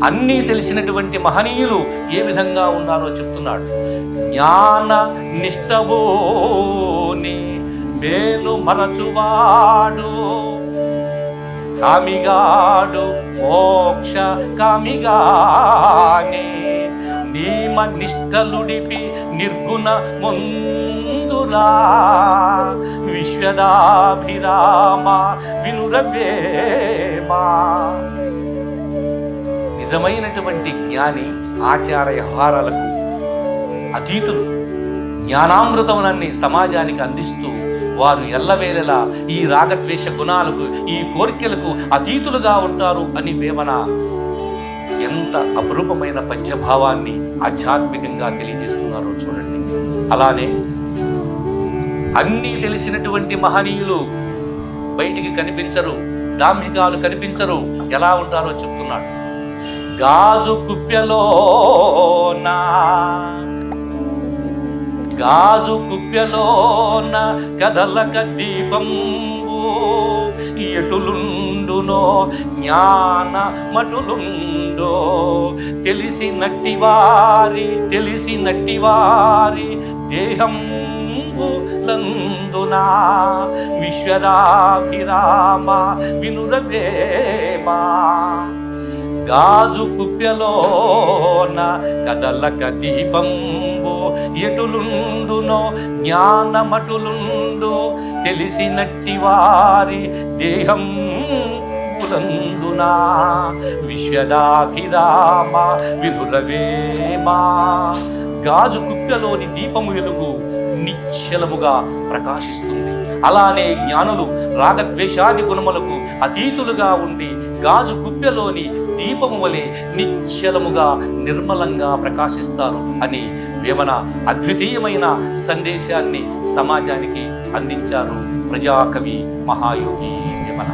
అన్నీ తెలిసినటువంటి మహనీయులు ఏ విధంగా ఉన్నారో చెప్తున్నాడు. జ్ఞాన నిష్టబోని మేలు మరచువాడు కామిగాడు మోక్ష కామిగాని నియమ నిష్టలుడిపి నిర్గుణ ముందురా విశ్వదాభిరామ వినురవేమా. నిజమైనటువంటి జ్ఞాని ఆచార వ్యవహారాలకు అతీతులు. జ్ఞానామృతమునన్ని సమాజానికి అందిస్తూ వారు ఎల్లవేళలా ఈ రాగద్వేష గుణాలకు, ఈ కోరికలకు అతీతులుగా ఉంటారు అని వేమన ఎంత అపురూపమైన పద్యభావాన్ని ఆధ్యాత్మికంగా తెలియజేస్తున్నారో చూడండి. అలానే అన్నీ తెలిసినటువంటి మహనీయులు బయటికి కనిపించరు, దాంభికాలు కనిపించరు. ఎలా ఉంటారో చెప్తున్నాడు. గాజు కుప్యలోన కదలక దీపంబు ఎటులుండునో జ్ఞాన మటులుండో తెలిసినట్టి వారి దేహంబులందునా విశ్వదాభిరామ వినురవేమా. గాజు కుప్యలోన కదలక దీపంబు ఎటులుండునో జ్ఞానమటులుండు తెలిసినట్టి వారి దేహం పులందునా విశ్వదాభిరామ వినురవేమా. గాజు కుప్యలోని దీపము వెలుగు నిశ్చలముగా ప్రకాశిస్తుంది. అలానే జ్ఞానులు రాగద్వేషాది గుణములకు అతీతులుగా ఉండి గాజు కుప్యలోని దీపము వలె నిశ్చలముగా నిర్మలంగా ప్రకాశిస్తారు అని వేమన అద్వితీయమైన సందేశాన్ని సమాజానికి అందించారు ప్రజాకవి మహాయోగి వేమన.